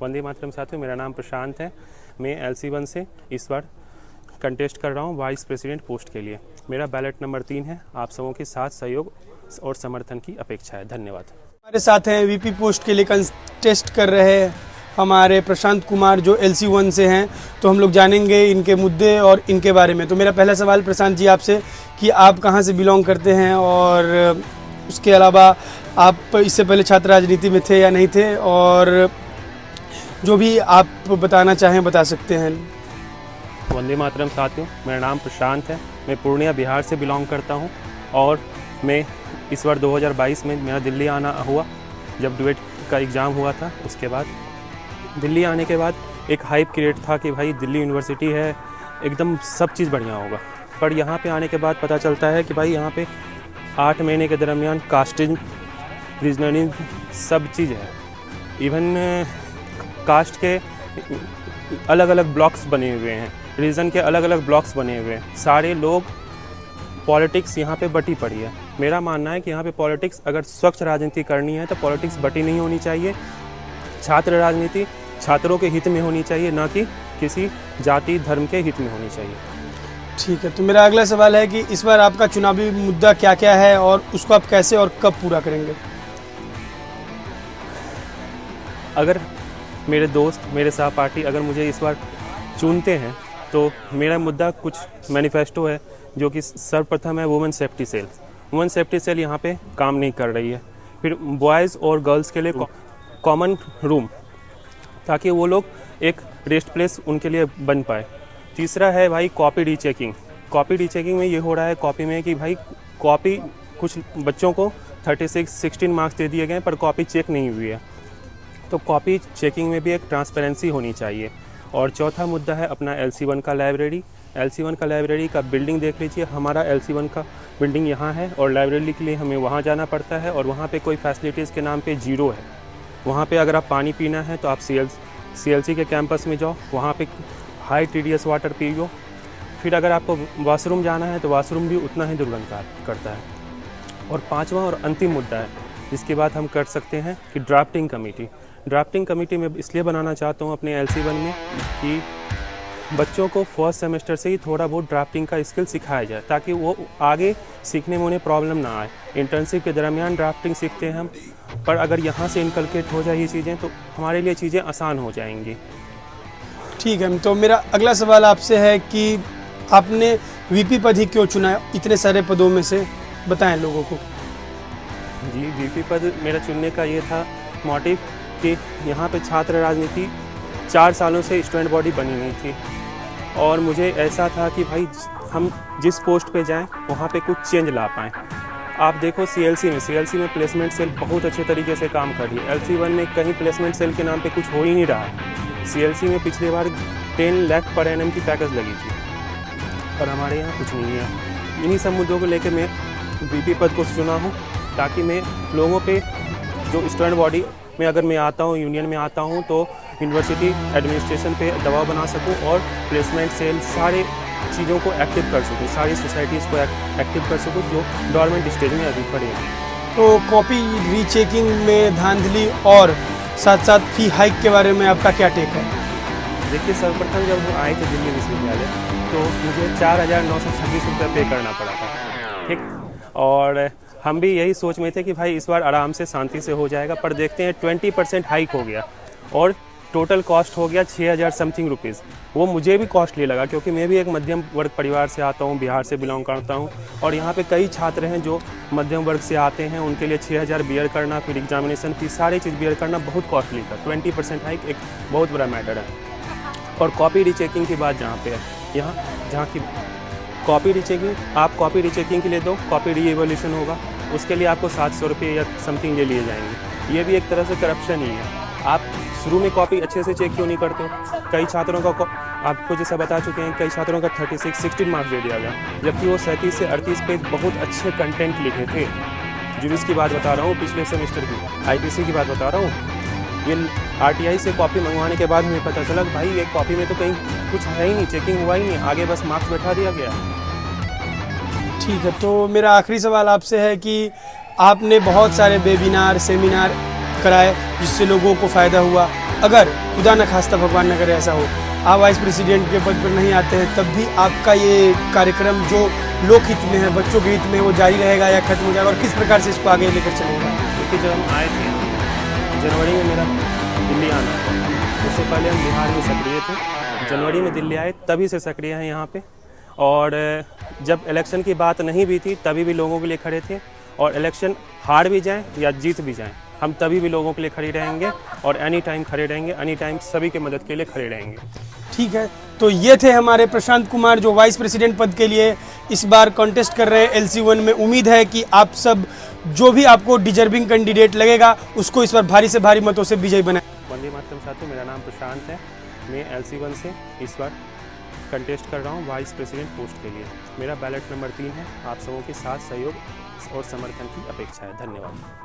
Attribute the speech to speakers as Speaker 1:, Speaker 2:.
Speaker 1: वंदे मातरम साथियों, मेरा नाम प्रशांत है। मैं LC1 से इस बार कंटेस्ट कर रहा हूँ वाइस प्रेसिडेंट पोस्ट के लिए। मेरा बैलेट नंबर 3 है। आप सबों के साथ सहयोग और समर्थन की अपेक्षा है। धन्यवाद।
Speaker 2: हमारे साथ हैं VP पोस्ट के लिए कंटेस्ट कर रहे हमारे प्रशांत कुमार जो LC1 से हैं, तो हम लोग जानेंगे इनके मुद्दे और इनके बारे में। तो मेरा पहला सवाल प्रशांत जी आपसे कि आप कहाँ से बिलोंग करते हैं और उसके अलावा आप इससे पहले छात्र राजनीति में थे या नहीं थे, और जो भी आप बताना चाहें बता सकते हैं।
Speaker 1: वंदे मातरम साथियों, मेरा नाम प्रशांत है। मैं पूर्णिया बिहार से बिलोंग करता हूँ और मैं इस बार 2022 में मेरा दिल्ली आना हुआ। जब डुएट का एग्ज़ाम हुआ था, उसके बाद दिल्ली आने के बाद एक हाइप क्रिएट था कि भाई दिल्ली यूनिवर्सिटी है, एकदम सब चीज़ बढ़िया होगा। पर यहाँ पे आने के बाद पता चलता है कि भाई यहाँ पे 8 महीने के दरमियान कास्टिंग, रीजनलिंग सब चीज़ है। इवन कास्ट के अलग अलग ब्लॉक्स बने हुए हैं, रीजन के अलग अलग ब्लॉक्स बने हुए हैं। सारे लोग पॉलिटिक्स यहाँ पे बटी पड़ी है। मेरा मानना है कि यहाँ पे पॉलिटिक्स अगर स्वच्छ राजनीति करनी है तो पॉलिटिक्स बटी नहीं होनी चाहिए। छात्र राजनीति छात्रों के हित में होनी चाहिए, ना कि किसी जाति धर्म के हित में होनी चाहिए।
Speaker 2: ठीक है, तो मेरा अगला सवाल है कि इस बार आपका चुनावी मुद्दा क्या क्या है और उसको आप कैसे और कब पूरा करेंगे।
Speaker 1: अगर मेरे दोस्त, मेरे सहपाठी अगर मुझे इस बार चुनते हैं तो मेरा मुद्दा कुछ मैनिफेस्टो है, जो कि सर्वप्रथम है women safety cell. Women safety cell यहाँ पे काम नहीं कर रही है। फिर बॉयज़ और गर्ल्स के लिए कॉमन रूम, ताकि वो लोग एक रेस्ट प्लेस उनके लिए बन पाए। तीसरा है भाई कॉपी रीचेकिंग। कॉपी रीचेकिंग में ये हो रहा है कॉपी में कि भाई कॉपी कुछ बच्चों को 16 मार्क्स दे दिए गए पर कॉपी चेक नहीं हुई है, तो कॉपी चेकिंग में भी एक ट्रांसपेरेंसी होनी चाहिए। और चौथा मुद्दा है अपना LC1 का लाइब्रेरी। LC1 का लाइब्रेरी का बिल्डिंग देख लीजिए, हमारा LC1 का बिल्डिंग यहाँ है और लाइब्रेरी के लिए हमें वहाँ जाना पड़ता है और वहाँ पे कोई फैसिलिटीज़ के नाम पे जीरो है। वहाँ पे अगर आप पानी पीना है तो आप CLC के कैंपस में जाओ, वहाँ पे हाई TDS वाटर पियो। फिर अगर आपको वॉशरूम जाना है तो वॉशरूम भी उतना ही दुर्गंध करता है। और पाँचवा और अंतिम मुद्दा है, जिसकी बात हम कर सकते हैं कि ड्राफ्टिंग कमेटी। ड्राफ्टिंग कमेटी में इसलिए बनाना चाहता हूँ अपने LC1 में कि बच्चों को फर्स्ट सेमेस्टर से ही थोड़ा बहुत ड्राफ्टिंग का स्किल सिखाया जाए, ताकि वो आगे सीखने में उन्हें प्रॉब्लम ना आए। इंटर्नशिप के दरमियान ड्राफ्टिंग सीखते हैं हम, पर अगर यहाँ से इनकलकेट हो जाए ये चीज़ें तो हमारे लिए चीज़ें आसान हो जाएंगी।
Speaker 2: ठीक है, तो मेरा अगला सवाल आपसे है कि आपने VP पद ही क्यों चुना इतने सारे पदों में से, बताएं लोगों को।
Speaker 1: जी, VP पद मेरा चुनने का ये था मोटिव कि यहाँ पे छात्र राजनीति 4 सालों से स्टूडेंट बॉडी बनी नहीं थी और मुझे ऐसा था कि भाई हम जिस पोस्ट पे जाएं वहाँ पे कुछ चेंज ला पाएँ। आप देखो CLC में प्लेसमेंट सेल बहुत अच्छे तरीके से काम कर रही है। LC1 में कहीं प्लेसमेंट सेल के नाम पे कुछ हो ही नहीं रहा। CLC में पिछली बार 10 लाख पर एनम की पैकेज लगी थी, पर हमारे यहाँ कुछ नहीं है। इन्हीं सब मुद्दों को लेकर मैं VP पद को चुना हूँ, ताकि मैं लोगों पे जो स्टूडेंट बॉडी में अगर मैं आता हूँ, यूनियन में आता हूँ, तो यूनिवर्सिटी एडमिनिस्ट्रेशन पे दबाव बना सकूँ और प्लेसमेंट सेल सारे चीज़ों को एक्टिव कर सकूँ, सारी सोसाइटीज़ को एक्टिव कर सकूँ जो डोरमेंट स्टेज में अभी पड़े हैं।
Speaker 2: तो कॉपी रीचेकिंग में धांधली और साथ साथ फी हाइक के बारे में आपका क्या टेक है।
Speaker 1: देखिए, सर्वप्रथम जब हम आए थे दिल्ली विश्वविद्यालय तो मुझे 4,926 रुपये पे करना पड़ा था, ठीक। और हम भी यही सोच में थे कि भाई इस बार आराम से शांति से हो जाएगा, पर देखते हैं 20% हाइक हो गया और टोटल कॉस्ट हो गया 6,000 समथिंग रुपीज़। वो मुझे भी कॉस्टली लगा, क्योंकि मैं भी एक मध्यम वर्ग परिवार से आता हूँ, बिहार से बिलोंग करता हूँ और यहाँ पे कई छात्र हैं जो मध्यम वर्ग से आते हैं। उनके लिए 6,000 बियर करना, फिर एग्जामिनेशन फीस, सारी चीज़ बियर करना बहुत कॉस्टली था। 20% हाइक एक बहुत बड़ा मैटर है। और कॉपी रीचेकिंग की बात जहाँ पे है, जहाँ की कॉपी रीचेकिंग, आप कॉपी रीचेकिंग के लिए दो, कॉपी री एवोल्यूशन होगा, उसके लिए आपको 700 रुपये या समथिंग ले लिए जाएंगे। ये भी एक तरह से करप्शन ही है। आप शुरू में कॉपी अच्छे से चेक क्यों नहीं करते हो। कई छात्रों का आपको जैसा बता चुके हैं, कई छात्रों का 16 मार्क्स दे दिया गया, जबकि वो 37 से 38 पेज बहुत अच्छे कंटेंट लिखे थे। जुरिस की बात बता रहा हूँ, पिछले सेमेस्टर की IPC की बात बता रहा हूँ। ये RTI से कॉपी मंगवाने के बाद हमें पता चला कि भाई एक कॉपी में तो कहीं कुछ है ही नहीं, चेकिंग हुआ ही नहीं, आगे बस मार्क्स बैठा दिया गया।
Speaker 2: ठीक है, तो मेरा आखिरी सवाल आपसे है कि आपने बहुत सारे वेबिनार, सेमिनार कराए जिससे लोगों को फ़ायदा हुआ, अगर खुदा न खास्ता भगवान न करे ऐसा हो, आप वाइस प्रेसिडेंट के पद पर नहीं आते हैं, तब भी आपका ये कार्यक्रम जो लोकहित में है, बच्चों के हित में, वो जारी रहेगा या खत्म हो जाएगा, और किस प्रकार से इसको आगे लेकर चलेगा?
Speaker 1: क्योंकि जब हम आए थे जनवरी में, मेरा दिल्ली आना था, उससे पहले हम बिहार में सक्रिय थे। जनवरी में दिल्ली आए, तभी से सक्रिय हैं यहाँ पे। और जब इलेक्शन की बात नहीं भी थी, तभी भी लोगों के लिए खड़े थे। और इलेक्शन हार भी जाएं या जीत भी जाएं, हम तभी भी लोगों के लिए खड़े रहेंगे और एनी टाइम खड़े रहेंगे, एनी टाइम सभी के मदद के लिए खड़े रहेंगे।
Speaker 2: ठीक है, तो ये थे हमारे प्रशांत कुमार, जो वाइस प्रेसिडेंट पद के लिए इस बार कॉन्टेस्ट कर रहे हैं LC1 में। उम्मीद है कि आप सब जो भी आपको डिजर्विंग कैंडिडेट लगेगा, उसको इस बार भारी से भारी मतों से विजयी बनाए।
Speaker 1: वंदे मातरम साथियों, मेरा नाम प्रशांत है। मैं LC1 से इस बार कंटेस्ट कर रहा हूँ वाइस प्रेसिडेंट पोस्ट के लिए। मेरा बैलेट नंबर 3 है। आप सबों के साथ सहयोग और समर्थन की अपेक्षा है। धन्यवाद।